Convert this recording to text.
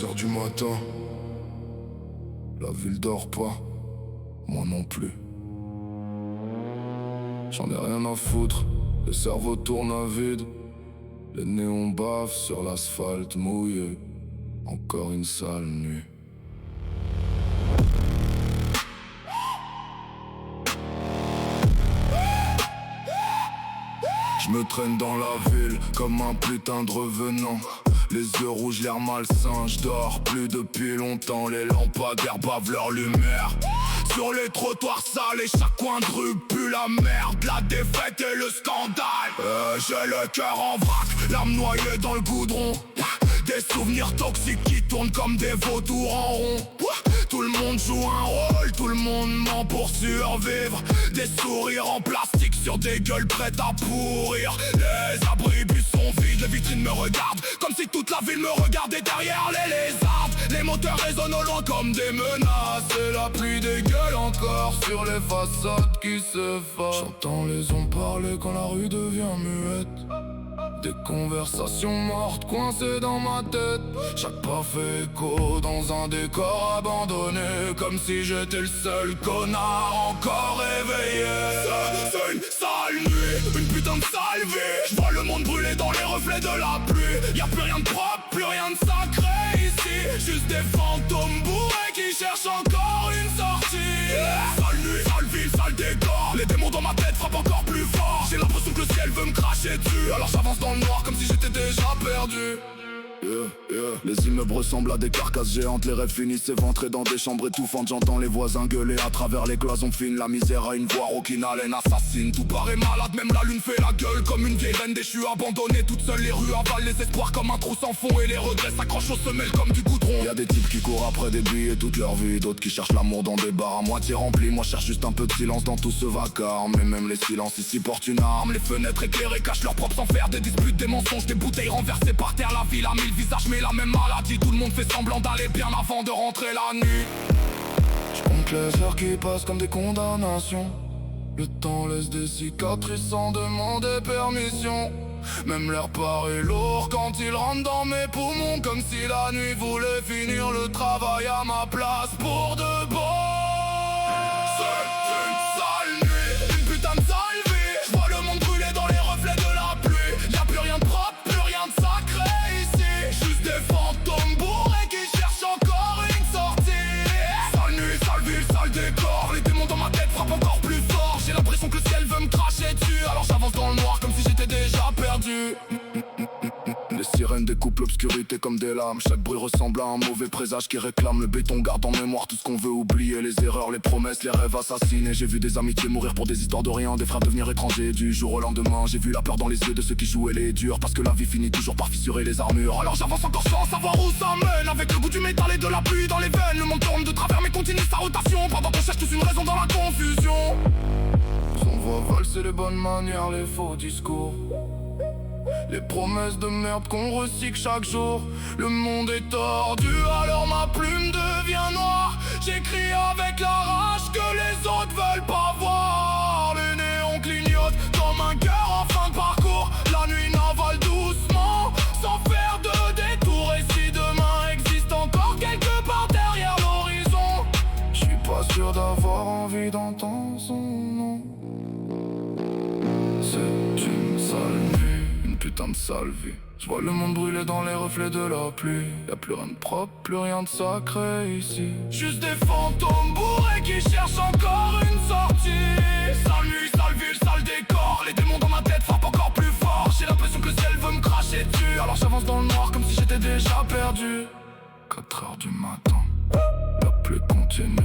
2 heures du matin, la ville dort pas, moi non plus. J'en ai rien à foutre, le cerveau tourne à vide. Les néons bavent sur l'asphalte mouillé. Encore une sale nuit. Je me traîne dans la ville comme un putain de revenant. Les yeux rouges, l'air malsain, je dors plus depuis longtemps. Les lampadaires bavent leur lumière sur les trottoirs sales et chaque coin de rue pue la merde. La défaite et le scandale. J'ai le cœur en vrac, l'âme noyée dans le goudron. Des souvenirs toxiques qui tournent comme des vautours en rond. Tout le monde joue un rôle, tout le monde ment pour survivre. Des sourires en plastique sur des gueules prêtes à pourrir. Les abribus sont vides, les vitrines me regardent comme si toute la ville me regardait derrière les lézards. Les moteurs résonnent au loin comme des menaces. Et la pluie dégueule encore sur les façades qui s'effacent. J'entends les ondes parler quand la rue devient muette. Des conversations mortes coincées dans ma tête. Chaque pas fait écho dans un décor abandonné. Comme si j'étais le seul connard encore éveillé. C'est une sale nuit, une putain de sale vie. J'vois le monde brûler dans les reflets de la pluie. Y'a plus rien de propre, plus rien de sacré ici. Juste des fantômes bourrés qui cherchent encore une sortie. Sale nuit, sale ville, sale décor. Les démons dans ma tête frappent encore plus fort. J'ai l'impression que le ciel veut me cracher dessus. Alors j'avance dans le noir comme si j'étais déjà perdu. Les immeubles ressemblent à des carcasses géantes. Les rêves finissent éventrés dans des chambres étouffantes. J'entends les voisins gueuler à travers les cloisons fines. La misère a une voix rauquine, haleine assassine. Tout paraît malade, même la lune fait la gueule comme une vieille reine déchue, abandonnée toute seule. Les rues avalent les espoirs comme un trou sans fond. Et les regrets s'accrochent aux semelles comme du goudron. Y'a des types qui courent après des billets toute leur vie. D'autres qui cherchent l'amour dans des bars à moitié remplis. Moi je cherche juste un peu de silence dans tout ce vacarme. Mais même les silences ici portent une arme. Les fenêtres éclairées cachent leurs propres enfers. Des disputes, des mensonges, des bouteilles renversées par terre. La ville a 1000 visages mais la même maladie. Tout le monde fait semblant d'aller bien avant de rentrer la nuit. Je compte les heures qui passent comme des condamnations. Le temps laisse des cicatrices sans demander permission. Même l'air paraît lourd quand il rentre dans mes poumons. Comme si la nuit voulait finir le travail à ma place pour de bon. C'est une sale nuit, une putain de sale vie. Je vois le monde brûler dans les reflets de la pluie. Y'a plus rien de propre, plus rien de sacré ici. Juste des fantômes bourrés qui cherchent encore une sortie. Sale nuit, sale ville, sale décor. Les démons dans ma tête frappent encore plus fort. J'ai l'impression que le ciel veut me cracher dessus. Alors j'avance dans le noir comme si j'étais déjà perdu. Les sirènes découpent l'obscurité comme des lames. Chaque bruit ressemble à un mauvais présage qui réclame. Le béton garde en mémoire tout ce qu'on veut oublier. Les erreurs, les promesses, les rêves assassinés. J'ai vu des amitiés mourir pour des histoires de rien. Des frères devenir étrangers du jour au lendemain. J'ai vu la peur dans les yeux de ceux qui jouaient les durs. Parce que la vie finit toujours par fissurer les armures. Alors j'avance encore sans savoir où ça mène. Avec le goût du métal et de la pluie dans les veines. Le monde tourne de travers mais continue sa rotation. Pendant qu'on cherche tous une raison dans la confusion. On voit valser les bonnes manières, les faux discours. Les promesses de merde qu'on recycle chaque jour. Le monde est tordu, alors ma plume devient noire. J'écris avec la rage que les autres veulent pas voir. Les néons clignotent comme un cœur en fin de parcours. La nuit navale doucement, sans faire de détour. Et si demain existe encore quelque part derrière l'horizon, j'suis pas sûr d'avoir envie d'entendre son nom. C'est une sale nuit, putain de sale vie. Je vois le monde brûler dans les reflets de la pluie. Y'a plus rien de propre, plus rien de sacré ici. Juste des fantômes bourrés qui cherchent encore une sortie. Sale nuit, sale ville, sale décor. Les démons dans ma tête frappent encore plus fort. J'ai l'impression que le ciel veut me cracher dessus. Alors j'avance dans le noir comme si j'étais déjà perdu. 4 heures du matin, la pluie continue.